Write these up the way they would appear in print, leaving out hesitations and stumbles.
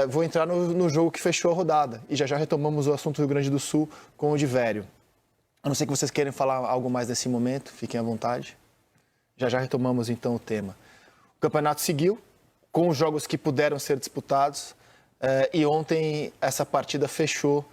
vou entrar no jogo que fechou a rodada. E já retomamos o assunto do Rio Grande do Sul com o Divério. A não ser que vocês queiram falar algo mais nesse momento, fiquem à vontade. Já retomamos então o tema. O campeonato seguiu, com os jogos que puderam ser disputados. E ontem essa partida fechou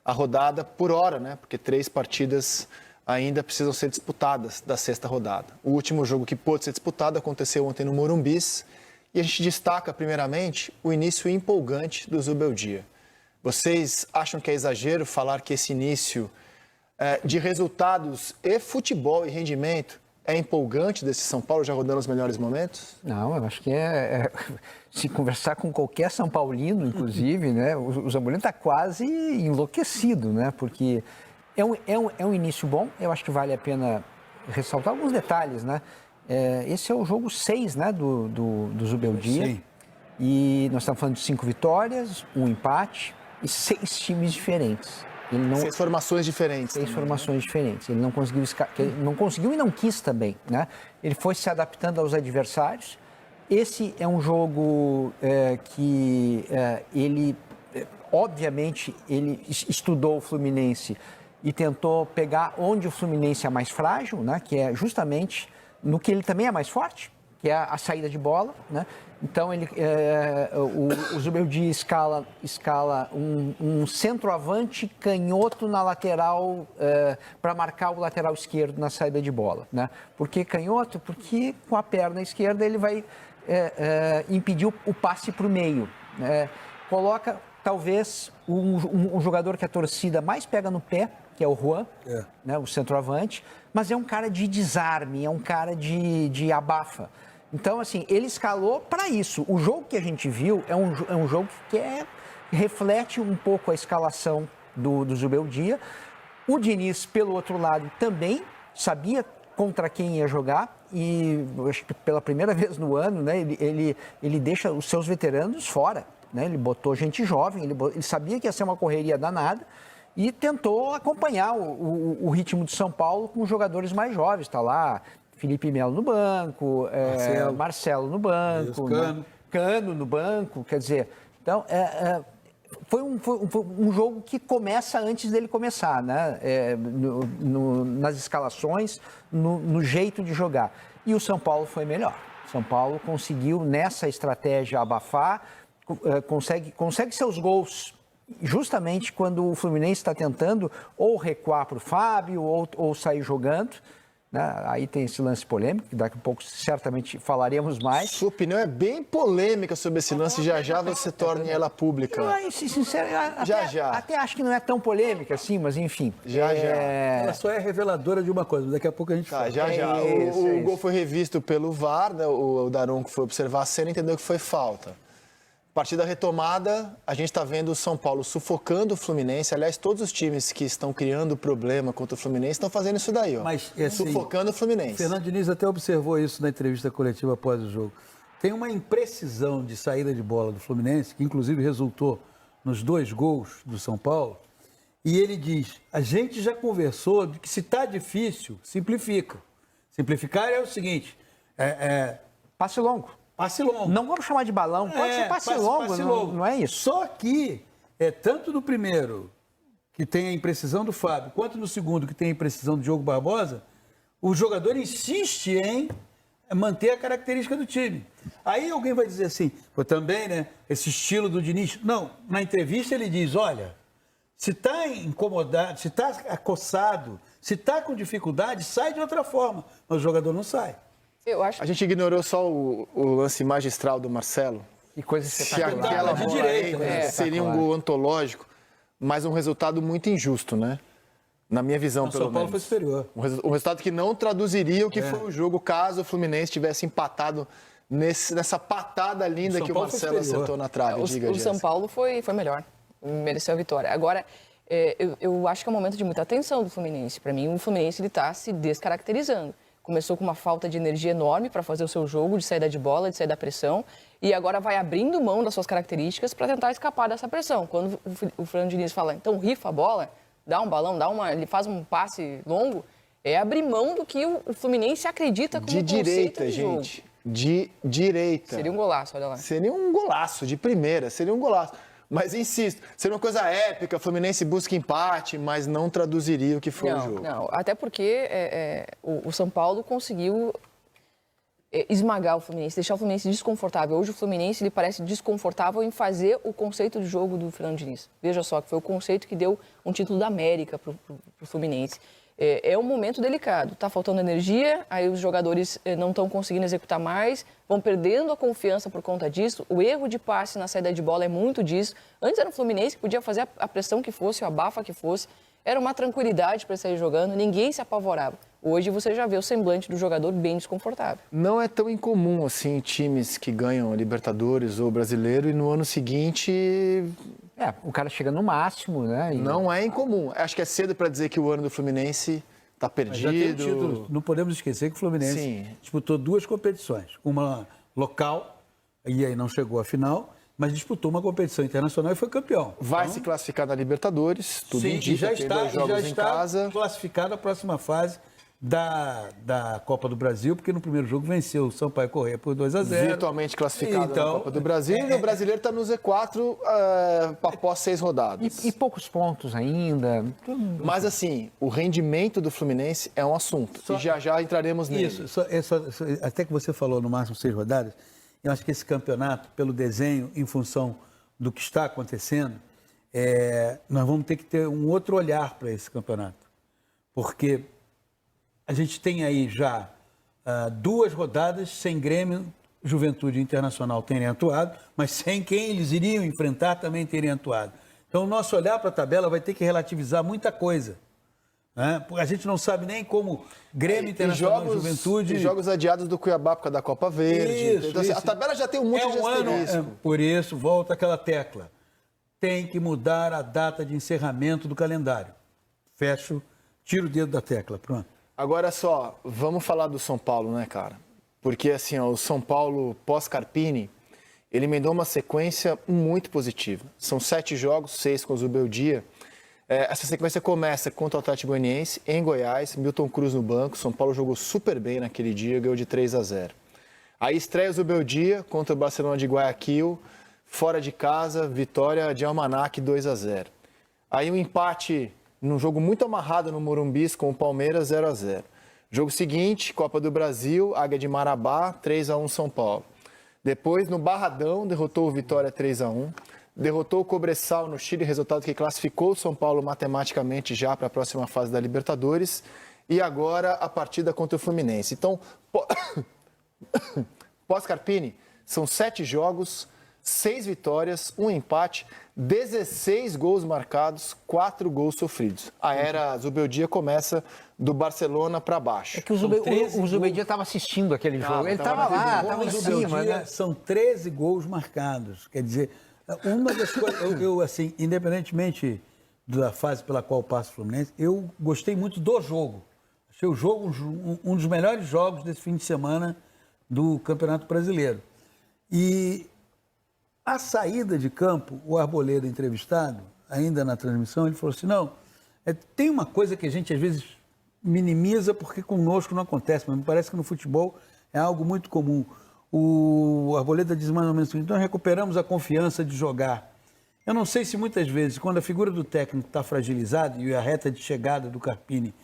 a rodada por hora, né? Porque 3 partidas ainda precisam ser disputadas da 6ª rodada. O último jogo que pôde ser disputado aconteceu ontem no Morumbis. E a gente destaca, primeiramente, o início empolgante do Zubeldia. Vocês acham que é exagero falar que esse início de resultados e futebol e rendimento é empolgante desse São Paulo, já rodando os melhores momentos? Não, eu acho que se conversar com qualquer São Paulino, inclusive, né, o Zambolino está quase enlouquecido, né, porque é um início bom. Eu acho que vale a pena ressaltar alguns detalhes, né. Esse é o jogo 6, né, do Zubeldia. Sim. E nós estamos falando de 5 vitórias, 1 empate e 6 times diferentes. 6 formações diferentes. 6 formações diferentes. Ele não conseguiu e não quis também, né? Ele foi se adaptando aos adversários. Esse é um jogo que ele, obviamente, ele estudou o Fluminense e tentou pegar onde o Fluminense é mais frágil, né? Que é justamente no que ele também é mais forte, que é a saída de bola, né? Então, o Zubeldia escala um centroavante canhoto na lateral, para marcar o lateral esquerdo na saída de bola, né? Por que canhoto? Porque com a perna esquerda ele vai impedir o passe para o meio. Coloca, talvez, um jogador que a torcida mais pega no pé, que é o Juan, né, o centroavante, mas é um cara de desarme, é um cara de abafa. Então, assim, ele escalou para isso. O jogo que a gente viu é um jogo que reflete um pouco a escalação do Zubeldia. O Diniz, pelo outro lado, também sabia contra quem ia jogar e, acho que pela primeira vez no ano, né, ele deixa os seus veteranos fora, né? Ele botou gente jovem, ele sabia que ia ser uma correria danada e tentou acompanhar o ritmo de São Paulo com os jogadores mais jovens. Está lá Felipe Melo no banco, Marcelo no banco, Cano no banco, quer dizer, então foi um jogo que começa antes dele começar, né? Nas escalações, no jeito de jogar. E o São Paulo foi melhor. São Paulo conseguiu, nessa estratégia, abafar, consegue seus gols justamente quando o Fluminense está tentando ou recuar para o Fábio ou sair jogando. Né? Aí tem esse lance polêmico, que daqui a pouco certamente falaremos mais. Sua opinião é bem polêmica sobre esse lance, já você torne ela pública. Sincero, até acho que não é tão polêmica assim, mas enfim. Ela só é reveladora de uma coisa, daqui a pouco a gente fala. O gol foi revisto pelo VAR, né? O Daronco foi observar a cena e entendeu que foi falta. A partir da retomada, a gente está vendo o São Paulo sufocando o Fluminense. Aliás, todos os times que estão criando problema contra o Fluminense estão fazendo isso daí, ó. Mas, sufocando o Fluminense. O Fernando Diniz até observou isso na entrevista coletiva após o jogo. Tem uma imprecisão de saída de bola do Fluminense, que inclusive resultou nos 2 gols do São Paulo. E ele diz, a gente já conversou de que se está difícil, simplifica. Simplificar é o seguinte, passe longo. Passe longo. Não vamos chamar de balão, pode ser passe longo, não é isso. Só que, tanto no primeiro, que tem a imprecisão do Fábio, quanto no segundo, que tem a imprecisão do Diogo Barbosa, o jogador insiste em manter a característica do time. Aí alguém vai dizer assim, também, né, esse estilo do Diniz. Não, na entrevista ele diz, olha, se está incomodado, se está acossado, se está com dificuldade, sai de outra forma. Mas o jogador não sai. A gente ignorou só o lance magistral do Marcelo. Que coisa espetacular. Se aquela bola direito, seria um gol antológico, mas um resultado muito injusto, né? Na minha visão, pelo menos. O São Paulo foi superior. Um resultado que não traduziria o que foi o jogo caso o Fluminense tivesse empatado nessa patada linda que o Marcelo acertou na trave. O São Paulo foi melhor, mereceu a vitória. Agora, eu acho que é um momento de muita atenção do Fluminense. Para mim, o Fluminense está se descaracterizando. Começou com uma falta de energia enorme para fazer o seu jogo, de saída de bola, de sair da pressão, e agora vai abrindo mão das suas características para tentar escapar dessa pressão. Quando o Fernando Diniz fala, então rifa a bola, dá um balão, ele faz um passe longo, é abrir mão do que o Fluminense acredita como de conceito direita, de jogo. gente. de direita. Seria um golaço, olha lá. Seria um golaço, de primeira, seria um golaço. Mas insisto, seria uma coisa épica, Fluminense busca empate, mas não traduziria o que foi o jogo. Não, até porque o São Paulo conseguiu esmagar o Fluminense, deixar o Fluminense desconfortável. Hoje o Fluminense ele parece desconfortável em fazer o conceito de jogo do Fernando Diniz. Veja só, que foi o conceito que deu um título da América para o Fluminense. É um momento delicado, está faltando energia, aí os jogadores não estão conseguindo executar mais, vão perdendo a confiança por conta disso. O erro de passe na saída de bola é muito disso. Antes era o Fluminense que podia fazer a pressão que fosse, o abafa que fosse. Era uma tranquilidade para sair jogando, ninguém se apavorava. Hoje você já vê o semblante do jogador bem desconfortável. Não é tão incomum assim times que ganham Libertadores ou Brasileiro e no ano seguinte... O cara chega no máximo, né? Não é incomum. Acho que é cedo para dizer que o ano do Fluminense está perdido. Já tem um título. Não podemos esquecer que o Fluminense disputou 2 competições. Uma local, e aí não chegou à final, mas disputou uma competição internacional e foi campeão. Vai se classificar na Libertadores, tudo Sim, indica, já tem está, 2 jogos em casa. classificado a próxima fase da Copa do Brasil, porque no primeiro jogo venceu o Sampaio Corrêa por 2-0. Virtualmente classificado na Copa do Brasil. E o brasileiro está no Z4 após 6 rodadas. E poucos pontos ainda. Mas assim, o rendimento do Fluminense é um assunto. E já entraremos nele. Isso, até que você falou no máximo 6 rodadas, eu acho que esse campeonato, pelo desenho, em função do que está acontecendo, nós vamos ter que ter um outro olhar para esse campeonato. Porque a gente tem aí já 2 rodadas sem Grêmio, Juventude Internacional terem atuado, mas sem quem eles iriam enfrentar também terem atuado. Então, o nosso olhar para a tabela vai ter que relativizar muita coisa. Né? A gente não sabe nem como Grêmio Internacional e Juventude... E jogos adiados do Cuiabá por causa da Copa Verde. Então, isso. A tabela já tem um monte de asterisco. Por isso, volta aquela tecla. Tem que mudar a data de encerramento do calendário. Fecho, tiro o dedo da tecla, pronto. Agora só, vamos falar do São Paulo, né, cara? Porque assim, o São Paulo pós-Carpini, ele emendou uma sequência muito positiva. São 7 jogos, 6 com o Zubeldia. Essa sequência começa contra o Atlético Goianiense, em Goiás, Milton Cruz no banco. São Paulo jogou super bem naquele dia, ganhou de 3-0. Aí estreia o Zubeldia contra o Barcelona de Guayaquil, fora de casa, vitória de Almanac 2-0. Aí um empate num jogo muito amarrado no Morumbis com o Palmeiras 0-0. Jogo seguinte, Copa do Brasil, Águia de Marabá, 3-1 São Paulo. Depois, no Barradão, derrotou o Vitória 3-1. Derrotou o Cobressal no Chile, resultado que classificou o São Paulo matematicamente já para a próxima fase da Libertadores. E agora a partida contra o Fluminense. Então, pós-Carpini, são 7 jogos, 6 vitórias, 1 empate, 16 gols marcados, 4 gols sofridos. A era Zubeldia começa do Barcelona para baixo. É que o Zubeldia estava assistindo aquele jogo. Ele estava lá, estava em cima. Né? São 13 gols marcados. Quer dizer, uma das coisas... Eu, assim, independentemente da fase pela qual passa o Fluminense, eu gostei muito do jogo. Achei o jogo um dos melhores jogos desse fim de semana do Campeonato Brasileiro. E a saída de campo, o Arboleda entrevistado, ainda na transmissão, ele falou assim, não, tem uma coisa que a gente às vezes minimiza porque conosco não acontece, mas me parece que no futebol é algo muito comum. O Arboleda diz mais ou menos assim, então recuperamos a confiança de jogar. Eu não sei se muitas vezes, quando a figura do técnico está fragilizada e a reta de chegada do Carpini,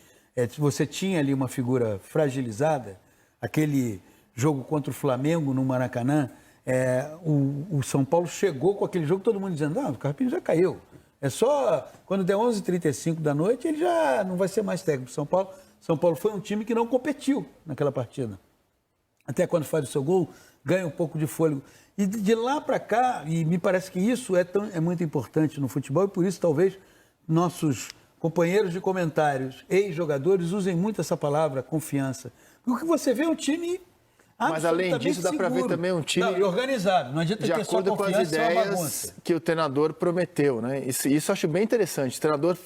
você tinha ali uma figura fragilizada, aquele jogo contra o Flamengo no Maracanã, o São Paulo chegou com aquele jogo, todo mundo dizendo, não, o Carpini já caiu. É só, quando der 11h35 da noite, ele já não vai ser mais técnico do São Paulo. São Paulo foi um time que não competiu naquela partida. Até quando faz o seu gol, ganha um pouco de fôlego. E de lá para cá, e me parece que isso é muito importante no futebol, e por isso talvez nossos companheiros de comentários, ex-jogadores, usem muito essa palavra, confiança. Porque o que você vê é um time... Mas além disso, dá para ver também um time organizado. Não adianta ter só confiança, com as ideias que o treinador prometeu, né? Isso eu acho bem interessante. O treinador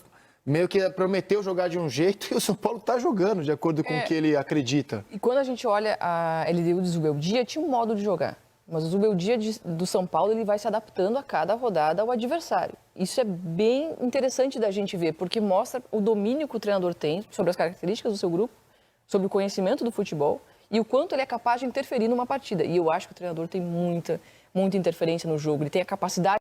meio que prometeu jogar de um jeito e o São Paulo está jogando de acordo com o que ele acredita. E quando a gente olha a LDU do Zubeldia, tinha um modo de jogar. Mas o Zubeldia do São Paulo ele vai se adaptando a cada rodada ao adversário. Isso é bem interessante da gente ver, porque mostra o domínio que o treinador tem sobre as características do seu grupo, sobre o conhecimento do futebol. e o quanto ele é capaz de interferir numa partida. E eu acho que o treinador tem muita interferência no jogo. Ele tem a capacidade